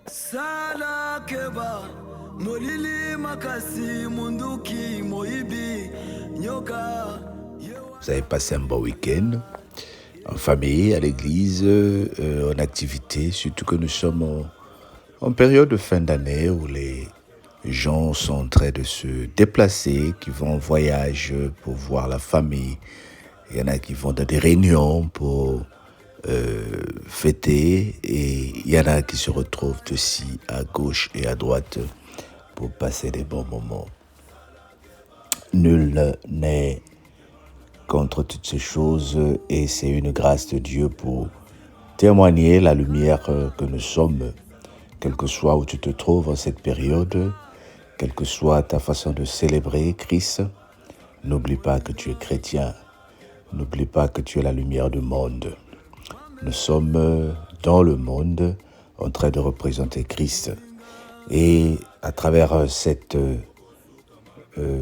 Sala keba, molili makasi, munduki, moibi, nyoka. Vous avez passé un bon week-end en famille, à l'église, en activité, surtout que nous sommes en période de fin d'année où les gens sont en train de se déplacer, qui vont en voyage pour voir la famille. Il y en a qui vont dans des réunions pour fêter et il y en a qui se retrouvent aussi à gauche et à droite pour passer des bons moments. Nul n'est contre toutes ces choses et c'est une grâce de Dieu pour témoigner la lumière que nous sommes, quel que soit où tu te trouves en cette période, quelle que soit ta façon de célébrer Christ. N'oublie pas que tu es chrétien, n'oublie pas que tu es la lumière du monde. Nous sommes dans le monde en train de représenter Christ. Et à travers cette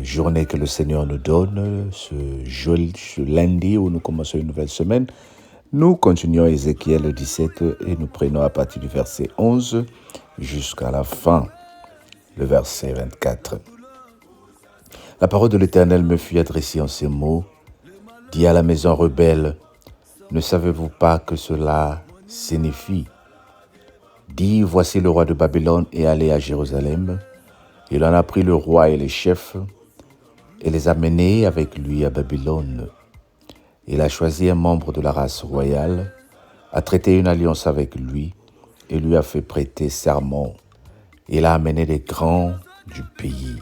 journée que le Seigneur nous donne, ce lundi où nous commençons une nouvelle semaine, nous continuons Ézéchiel 17 et nous prenons à partir du verset 11 jusqu'à la fin, le verset 24. La parole de l'Éternel me fut adressée en ces mots. Dis à la maison rebelle, ne savez-vous pas que cela signifie? Dis, voici le roi de Babylone est allé à Jérusalem. Il en a pris le roi et les chefs et les a menés avec lui à Babylone. Il a choisi un membre de la race royale, a traité une alliance avec lui et lui a fait prêter serment. Il a amené les grands du pays,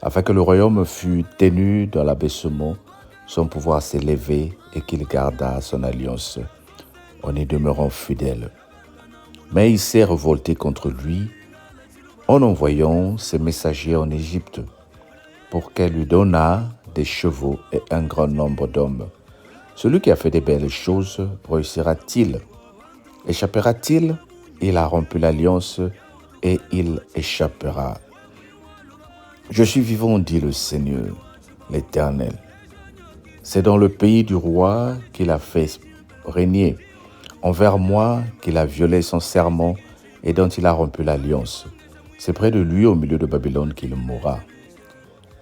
afin que le royaume fût tenu dans l'abaissement, son pouvoir s'élevait et qu'il gardât son alliance en y demeurant fidèle. Mais il s'est révolté contre lui en envoyant ses messagers en Égypte pour qu'elle lui donnât des chevaux et un grand nombre d'hommes. Celui qui a fait des belles choses réussira-t-il? Échappera-t-il? Il a rompu l'alliance et il échappera. Je suis vivant, dit le Seigneur, l'Éternel. C'est dans le pays du roi qu'il a fait régner, envers moi qu'il a violé son serment et dont il a rompu l'alliance. C'est près de lui, au milieu de Babylone, qu'il mourra.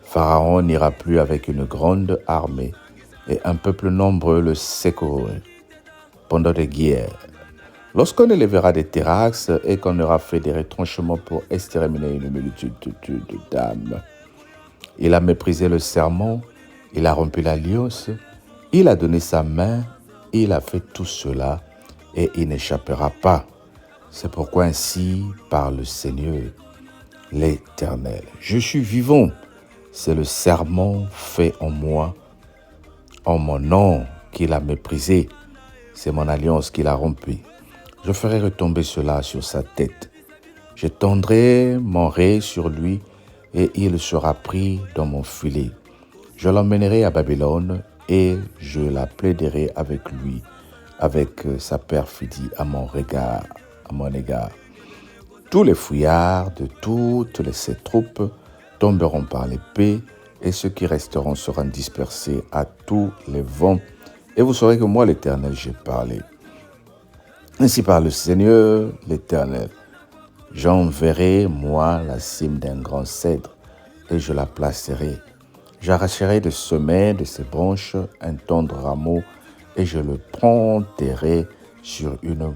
Pharaon n'ira plus avec une grande armée et un peuple nombreux le secourir pendant des guerres. Lorsqu'on élèvera des terrasses et qu'on aura fait des retranchements pour exterminer une multitude d'âmes. Il a méprisé le serment, il a rompu l'alliance, il a donné sa main, il a fait tout cela et il n'échappera pas. C'est pourquoi ainsi parle le Seigneur, l'Éternel. Je suis vivant, c'est le serment fait en moi, en mon nom qu'il a méprisé, c'est mon alliance qu'il a rompue. Je ferai retomber cela sur sa tête. Je tendrai mon ré sur lui et il sera pris dans mon filet. Je l'emmènerai à Babylone et je la plaiderai avec lui, avec sa perfidie à mon égard. Tous les fouillards de toutes ces troupes tomberont par l'épée et ceux qui resteront seront dispersés à tous les vents. Et vous saurez que moi, l'Éternel, j'ai parlé. Ainsi parle le Seigneur, l'Éternel. J'enverrai, moi, la cime d'un grand cèdre et je la placerai. J'arracherai de sommet de ses branches un tendre rameau et je le planterai sur une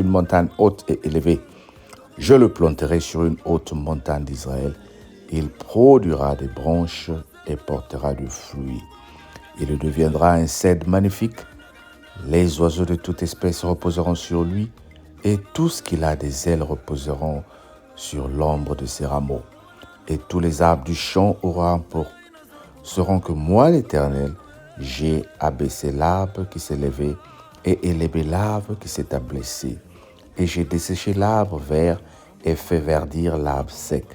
montagne haute et élevée. Je le planterai sur une haute montagne d'Israël. Il produira des branches et portera du fruit. Il deviendra un cèdre magnifique. Les oiseaux de toute espèce reposeront sur lui et tout ce qu'il a des ailes reposeront sur l'ombre de ses rameaux. Et tous les arbres du champ sauront que moi, l'Éternel, j'ai abaissé l'arbre qui s'est levé et élevé l'arbre qui s'est abaissé. Et j'ai desséché l'arbre vert et fait verdir l'arbre sec.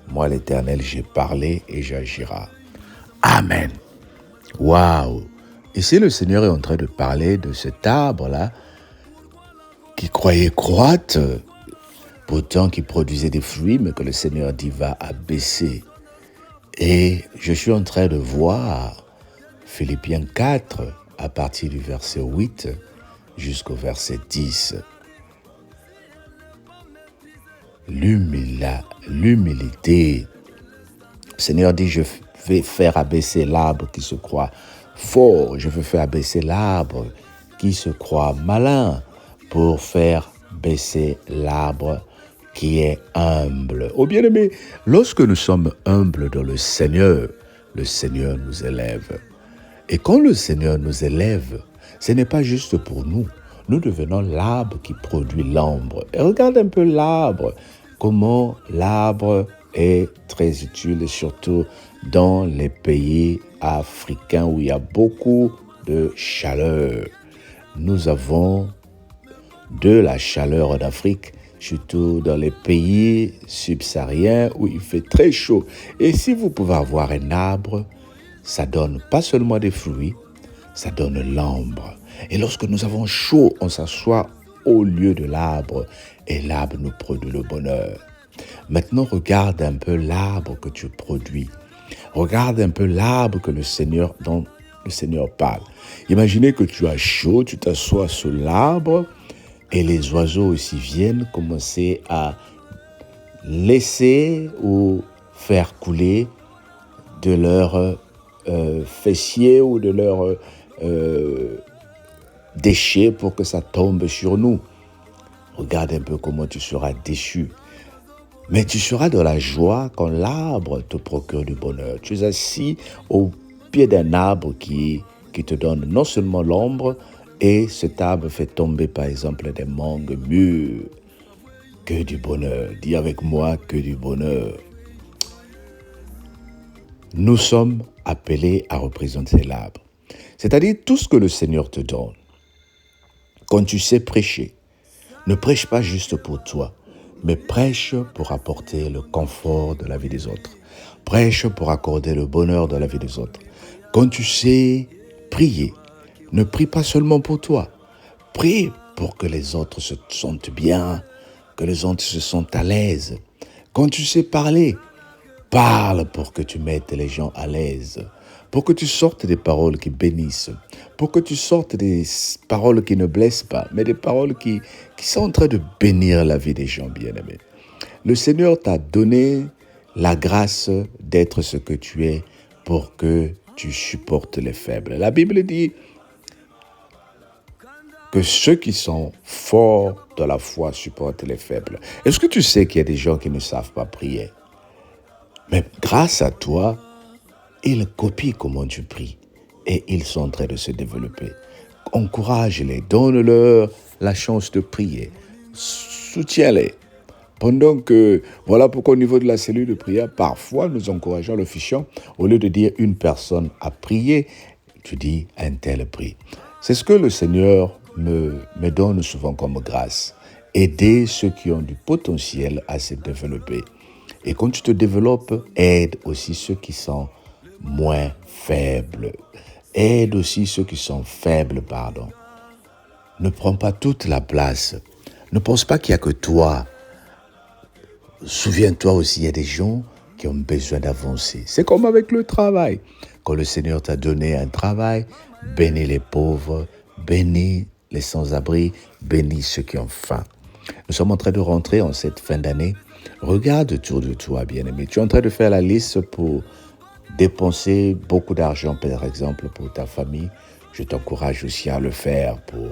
Moi, l'Éternel, j'ai parlé et j'agirai. Amen. Waouh! Ici, le Seigneur est en train de parler de cet arbre-là qui croyait croître, pourtant qui produisait des fruits, mais que le Seigneur dit va abaisser. Et je suis en train de voir Philippiens 4, à partir du verset 8 jusqu'au verset 10. l'humilité. Le Seigneur dit, je vais faire abaisser l'arbre qui se croit fort. Je veux faire abaisser l'arbre qui se croit malin pour faire baisser l'arbre qui est humble. Oh bien-aimé, lorsque nous sommes humbles dans le Seigneur nous élève. Et quand le Seigneur nous élève, ce n'est pas juste pour nous. Nous devenons l'arbre qui produit l'ombre. Et regarde un peu l'arbre, comment l'arbre est très utile, surtout dans les pays africains où il y a beaucoup de chaleur. Nous avons de la chaleur en Afrique, surtout dans les pays subsahariens où il fait très chaud. Et si vous pouvez avoir un arbre, ça donne pas seulement des fruits, ça donne l'ombre. Et lorsque nous avons chaud, on s'assoit au lieu de l'arbre et l'arbre nous produit le bonheur. Maintenant, regarde un peu l'arbre que tu produis. Regarde un peu l'arbre que dont le Seigneur parle. Imaginez que tu as chaud, tu t'assois sous l'arbre et les oiseaux aussi viennent commencer à laisser ou faire couler de leurs fessiers ou de leurs déchets pour que ça tombe sur nous. Regarde un peu comment tu seras déçu. Mais tu seras dans la joie quand l'arbre te procure du bonheur. Tu es assis au pied d'un arbre qui te donne non seulement l'ombre, et cet arbre fait tomber par exemple des mangues mûres. Que du bonheur. Dis avec moi, que du bonheur. Nous sommes appelés à représenter l'arbre. C'est-à-dire tout ce que le Seigneur te donne. Quand tu sais prêcher, ne prêche pas juste pour toi, mais prêche pour apporter le confort de la vie des autres. Prêche pour accorder le bonheur de la vie des autres. Quand tu sais prier, ne prie pas seulement pour toi. Prie pour que les autres se sentent bien, que les autres se sentent à l'aise. Quand tu sais parler, parle pour que tu mettes les gens à l'aise, pour que tu sortes des paroles qui bénissent, pour que tu sortes des paroles qui ne blessent pas, mais des paroles qui sont en train de bénir la vie des gens bien-aimés. Le Seigneur t'a donné la grâce d'être ce que tu es pour que tu supportes les faibles. La Bible dit que ceux qui sont forts dans la foi supportent les faibles. Est-ce que tu sais qu'il y a des gens qui ne savent pas prier? Mais grâce à toi, ils copient comment tu pries et ils sont en train de se développer. Encourage-les, donne-leur la chance de prier, soutiens-les. Pendant que, voilà pourquoi au niveau de la cellule de prière, parfois nous encourageons l'officiant, au lieu de dire une personne a prié, tu dis un tel prie. C'est ce que le Seigneur me donne souvent comme grâce. Aider ceux qui ont du potentiel à se développer. Et quand tu te développes, aide aussi ceux qui sont moins faibles. Aide aussi ceux qui sont faibles, pardon. Ne prends pas toute la place. Ne pense pas qu'il n'y a que toi. Souviens-toi aussi, il y a des gens qui ont besoin d'avancer. C'est comme avec le travail. Quand le Seigneur t'a donné un travail, bénis les pauvres, bénis les sans-abri, bénis ceux qui ont faim. Nous sommes en train de rentrer en cette fin d'année. Regarde autour de toi, bien-aimé. Tu es en train de faire la liste pour dépenser beaucoup d'argent, par exemple, pour ta famille. Je t'encourage aussi à le faire pour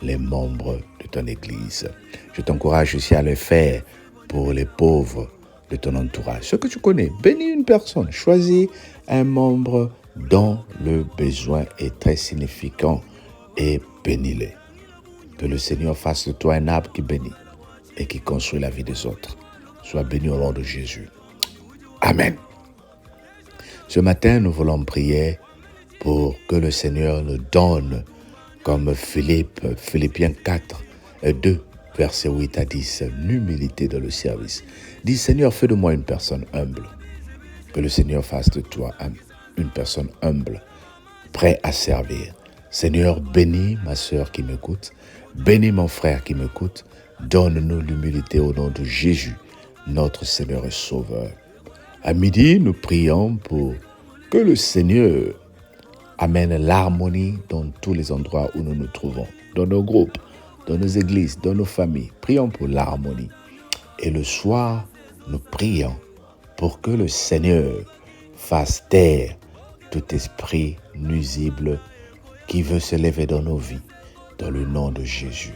les membres de ton église. Je t'encourage aussi à le faire pour les pauvres de ton entourage. Ce que tu connais, bénis une personne. Choisis un membre dont le besoin est très significant et bénis-les. Que le Seigneur fasse de toi un arbre qui bénit et qui construit la vie des autres. Sois béni au nom de Jésus. Amen. Ce matin, nous voulons prier pour que le Seigneur nous donne, comme Philippiens 4, 2, versets 8 à 10, l'humilité dans le service. Dis, Seigneur, fais de moi une personne humble. Que le Seigneur fasse de toi une personne humble, prêt à servir. Seigneur, bénis ma sœur qui m'écoute, bénis mon frère qui m'écoute. Donne-nous l'humilité au nom de Jésus, notre Seigneur et Sauveur. À midi, nous prions pour que le Seigneur amène l'harmonie dans tous les endroits où nous nous trouvons, dans nos groupes, dans nos églises, dans nos familles. Prions pour l'harmonie. Et le soir, nous prions pour que le Seigneur fasse taire tout esprit nuisible qui veut se lever dans nos vies, dans le nom de Jésus.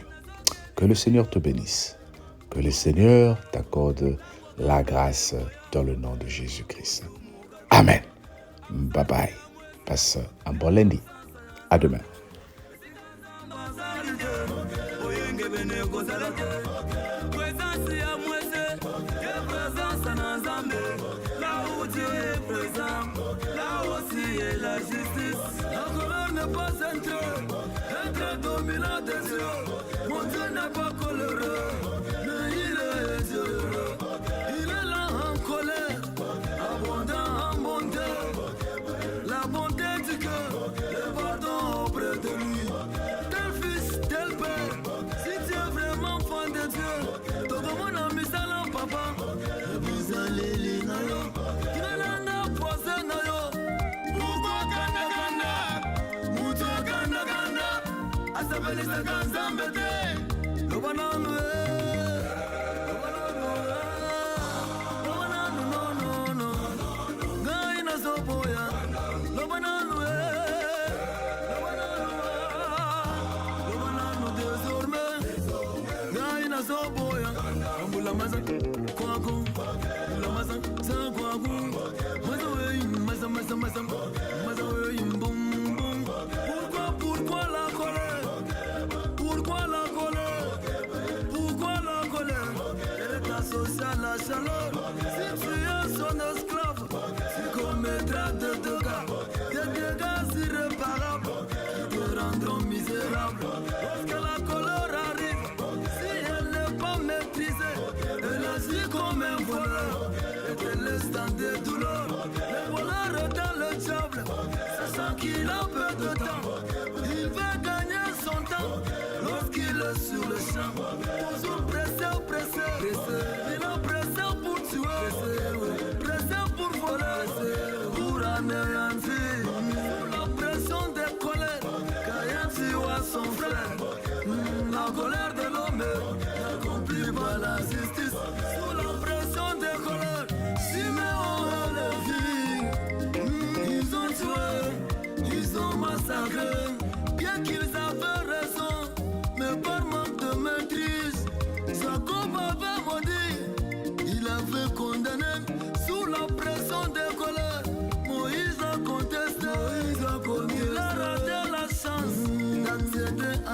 Que le Seigneur te bénisse. Que le Seigneur t'accorde la grâce dans le nom de Jésus-Christ. Amen. Bye bye. Passe un bon lundi. À demain. La justice, la colère n'est pas être dominant des yeux. Mon Dieu n'est pas coléreux, mais il est heureux. Il est là en colère, abondant en bonté. La bonté du cœur, le pardon auprès de lui. Tel fils, tel père, si tu es vraiment fan de Dieu, tout le monde a mis ça là, papa. Et puis allez, les naïos, qui ne l'en a posé, naïos. Asabelisa kanzambete lobananwe lobananwe no gaina zoboya lobananwe lobananwe désormais gaina zoboya ambula maza kwaku ambula maza za kwaku maza wey maza maza maza maza wey bum bum pourquoi la colère? Pourquoi la colère? Pourquoi la colère? Elle est associée à la chaleur. Si tu es son esclave, tu commettras des dégâts irréparables qui te rendront misérable. Lorsque la colère arrive, si elle n'est pas maîtrisée, elle agit comme un voleur et te laisse dans des douleurs. Le voleur est dans le diable, sachant qu'il a peu de temps. Il veut gagner son temps lorsqu'il est sur le champ. Toujours pressé. Il a pressé pour tuer, pressé pour voler, pour anéantir. Sous la pression des colères, Caïn tua son frère. La colère de l'homme n'accomplit pas la justice. Sous la pression des colères, Siméon et Lévi, ils ont tué, ils ont massacré. Bien qu'ils avaient raison, mais par manque de maîtrise, Jacob avait maudit, il avait condamné. Sous la pression des colères, Moïse a contesté, il a raté la chance d'accéder à